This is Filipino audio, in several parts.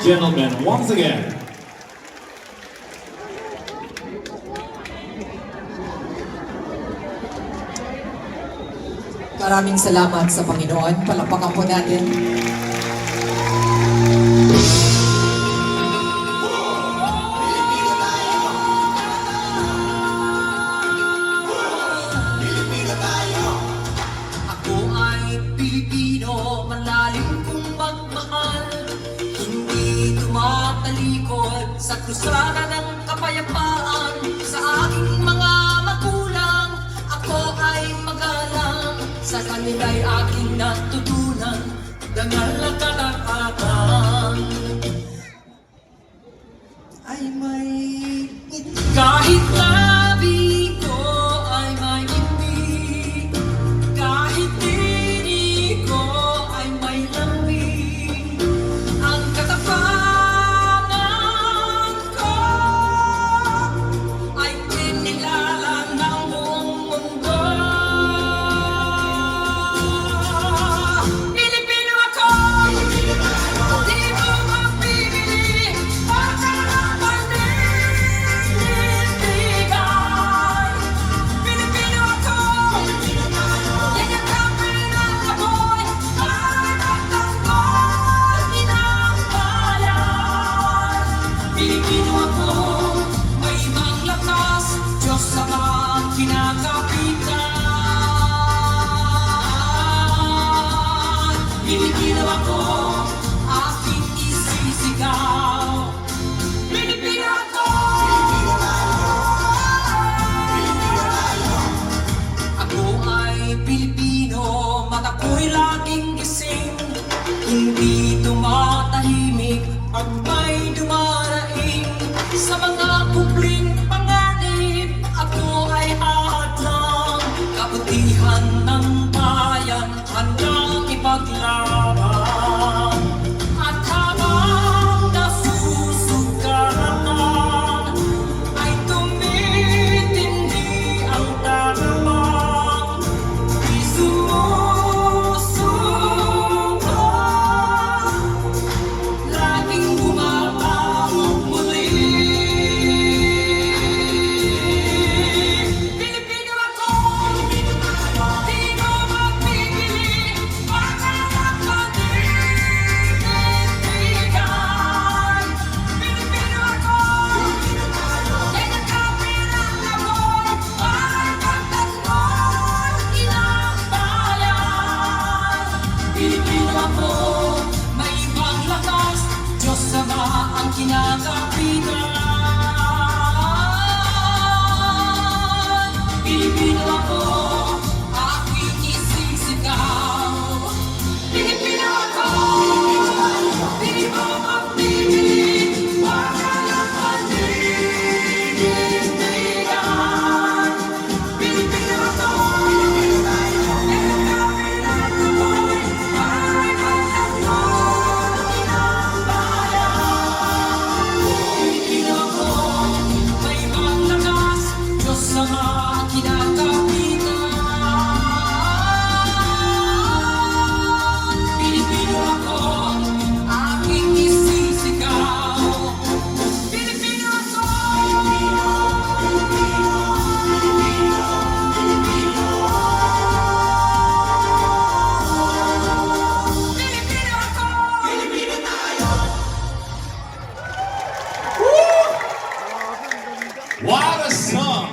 gentlemen, once again. Maraming salamat sa Panginoon. Palapakan po natin. Ako ay Pilipino, malalim kong magmahal. Hindi tumatalikod sa krusada ng kapayapaan. Sa aking mga magulang, ako ay magalang. Sa kanila'y aking natutunan, dangal na kalakatan. Ay may kahit labi ko ay may ngiti, kahit tinig ko ay may lambing, ang katapangan ko ay kinilala ng buong mundo. Pilipino ako, di mo mapipili, baka panindigan. Pilipino ako, yayakapin ang apoy, para magtanggol inang bayan. Pilipino ako, may ibang lakas, Diyos sa mga kinakapitan. Pilipino ako, aking isisigaw. Pilipino ako! Ako ay Pilipino, mata ko'y laging gising. Hindi tumatahimik at may dumaraing. Sa mga kubling panganib, ako ay hadlang. Kabutihan ng bayan, handang ipaglaban. At habang nasusugatan, ay tumitindi ang darabang. Di sumusuko, laging bumabangon muli. Pilipino ako, di mo mapipili, baka panindigan. Pilipino ako, yayakapin ang apoy, para magtanggol inang bayan. Pilipino ako, may ibang lakas, Diyos sama ang kinakapitan. Pilipino ako, aking isisigaw. Pilipino ako, di mo mapipili, baka panindigan. Pilipino ako, yayakapin ang apoy, para magtanggol inang bayan. Pilipino ako, may ibang lakas, Diyos sama ang kinakapitan. Pilipino ako, aking isisigaw. Pilipino ako! Pilipino ako! Pilipino tayo! What a song!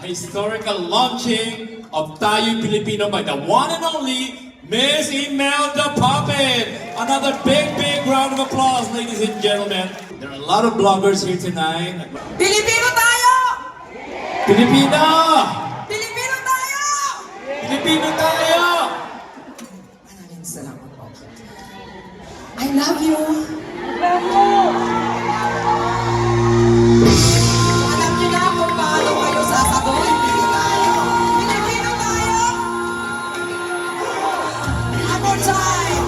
A historical launching of Tayo Pilipino by the one and only Miss Imelda Puppet. Another big round of applause, ladies and gentlemen. There are a lot of bloggers here tonight. Pilipino tayo! Pilipino! Pilipino tayo! Pilipino tayo! Maraming salamat po. I love you. Alam niyo na kung paano kayo sasagot. Pilipino tayo! Pilipino tayo! One more time!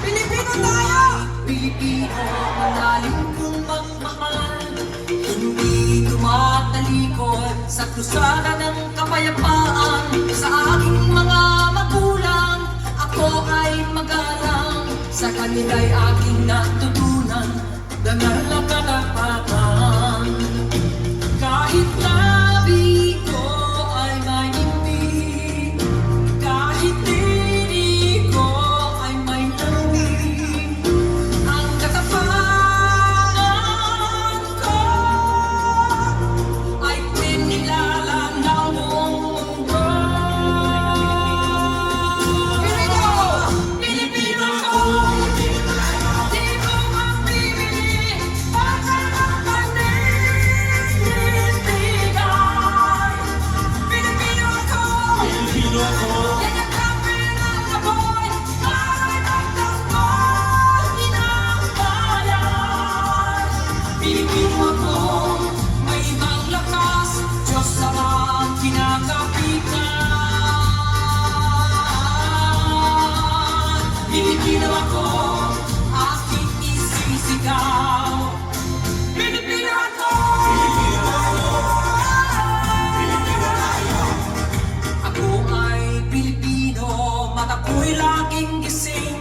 Pilipino tayo! Pilipino, malalim kong magmahal. Hindi tumatalikod sa krusada ng kapayapaan. Sa aking mga magulang, ako ay magalang. Sa kanila'y aking natutunan, dangal na katapatan. Kahit labi ko ay mahimbing, kahit diri ko ay may lamig, ang katapangan ko ay pinilala ng buong mundo. Pilipino ko, di mo mapipili, pagkakas panindigan. Pilipino ako, Pilipino ako. yayakapin ang apoy, para magtanggol inang bayan. Pilipino ako, may ibang lakas, Diyos ang kinakapitan. Pilipino ako, aking isisigaw. Pilipino ako! Ako ay Pilipino, mata ko'y laging gising.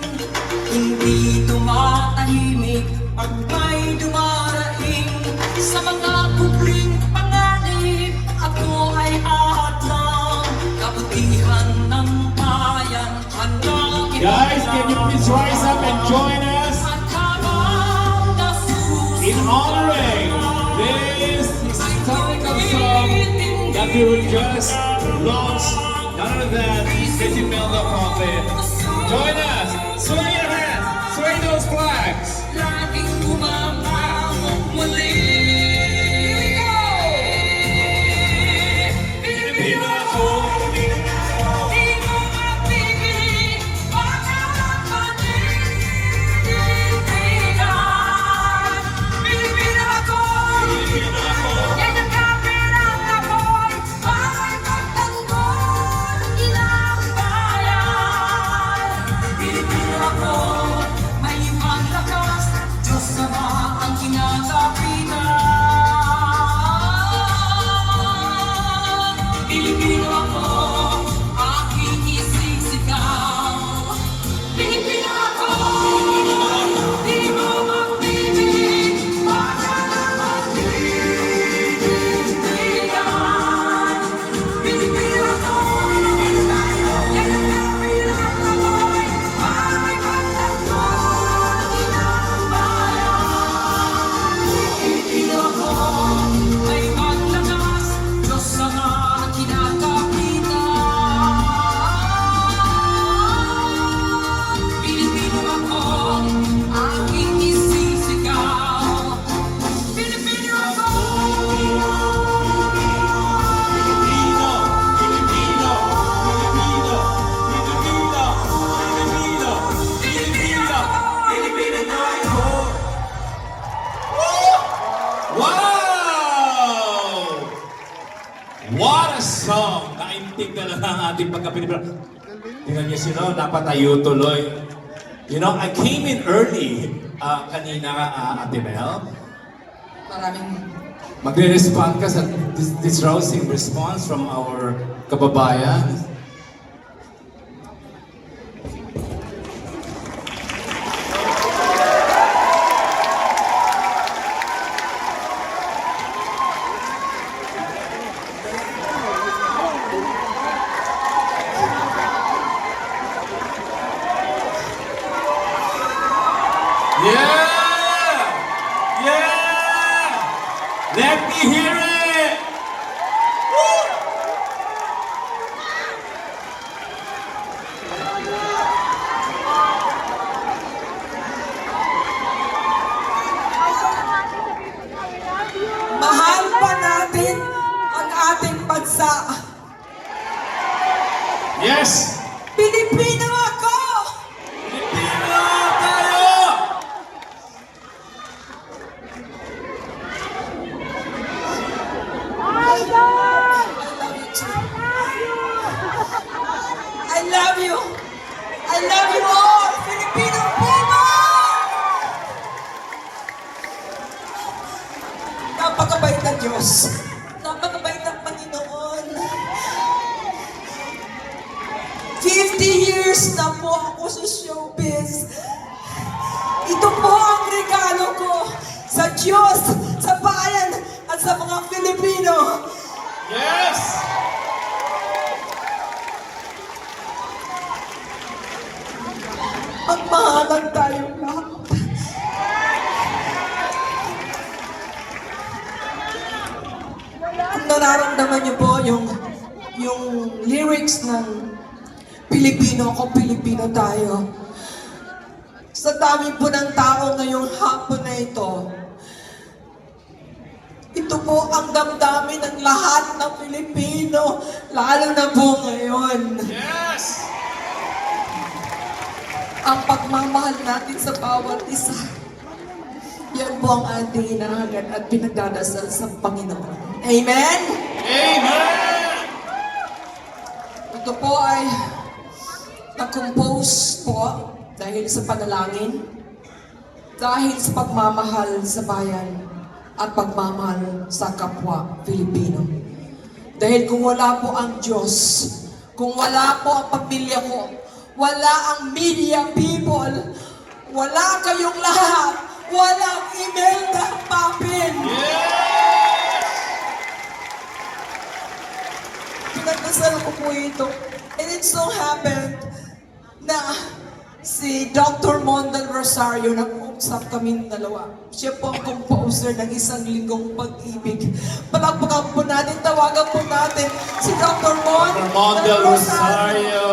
Hindi tumatahimik pag may dumarating. Sa mga kubling panganib, ako ay ahadlang. Kabutihan ng bayan, handang Guys, can you please rise up and join us At habang nasusunod in honoring this historical song that we will just launch? None other than Miss Imelda Prophet. Join us! Sway your hands! Sway those flags! laging bumabangon muli. Pilipino ako! Di mo mapipili, pagkakas panindigan. Pilipino ako, Pilipino ako! yayakapin ang apoy, para magtanggol inang bayan. Pilipino ako, may ibang lakas, Diyos Ama ang kinakapitan. Pilipino ako, aking isisigaw. Pilipino ako, di mo mapipili, pagkakas panindigan. Pilipino ako, yayakapin ang apoy, para magtanggol inang bayan. Pilipino ako, may ibang lakas, Diyos Ama ang kinakapitan. Pilipino ako, aking isisigaw. Pilipino ako! Filipino! Filipino! Filipino! Filipino! Filipino! Filipino! Filipino tayo! Wow! What a song! Naintig na lang ang ating pagka-Pilipino. Tingnan niyo sino, dapat tayo tuloy. You know, I came in early kanina, Ate Mel. Maraming Magre-respond ka sa this rousing response from our kababayan. Yeah! Yeah! Let me hear it! Woo! mahal pa natin ang ating bansa. Yes! Pilipino ako! Pilipino tayo! I love you. I love you all, Filipino people! Napakabait na Diyos. Napakabait ng Panginoon. 50 years na po ako sa showbiz. Ito po ang regalo ko sa Diyos, sa bayan, at sa mga Pilipino. Yes! Magmahalan tayong lahat. Kung nararamdaman niyo po yung lyrics ng Pilipino kung Pilipino tayo, sa dami po ng tao ngayong hapon na ito po ang damdamin ng lahat ng Pilipino, lalo na po ngayon. Yes! Ang pagmamahal natin sa bawat isa. Yan po ang ating hinahangat at pinagdadasal sa Panginoon. Amen? Amen! Ito po ay na-compose po dahil sa panalangin, dahil sa pagmamahal sa bayan, at pagmamahal sa kapwa Pilipino. Dahil kung wala po ang Diyos, kung wala po ang pamilya ko, wala ang media people, wala kayong lahat, walang Imelda Papin. Pinagdasal ko po ito. And it so happened na si Dr. Mondal Rosario, nag-usap kami dalawa. Siya po ang composer ng Isang Linggong Pag-ibig. Palakpakan po natin, tawagan po natin si Dr. Mondal Rosario.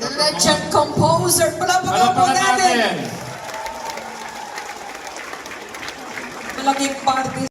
The legend composer. Palakpakan po Palapakan natin. natin. Malaking parte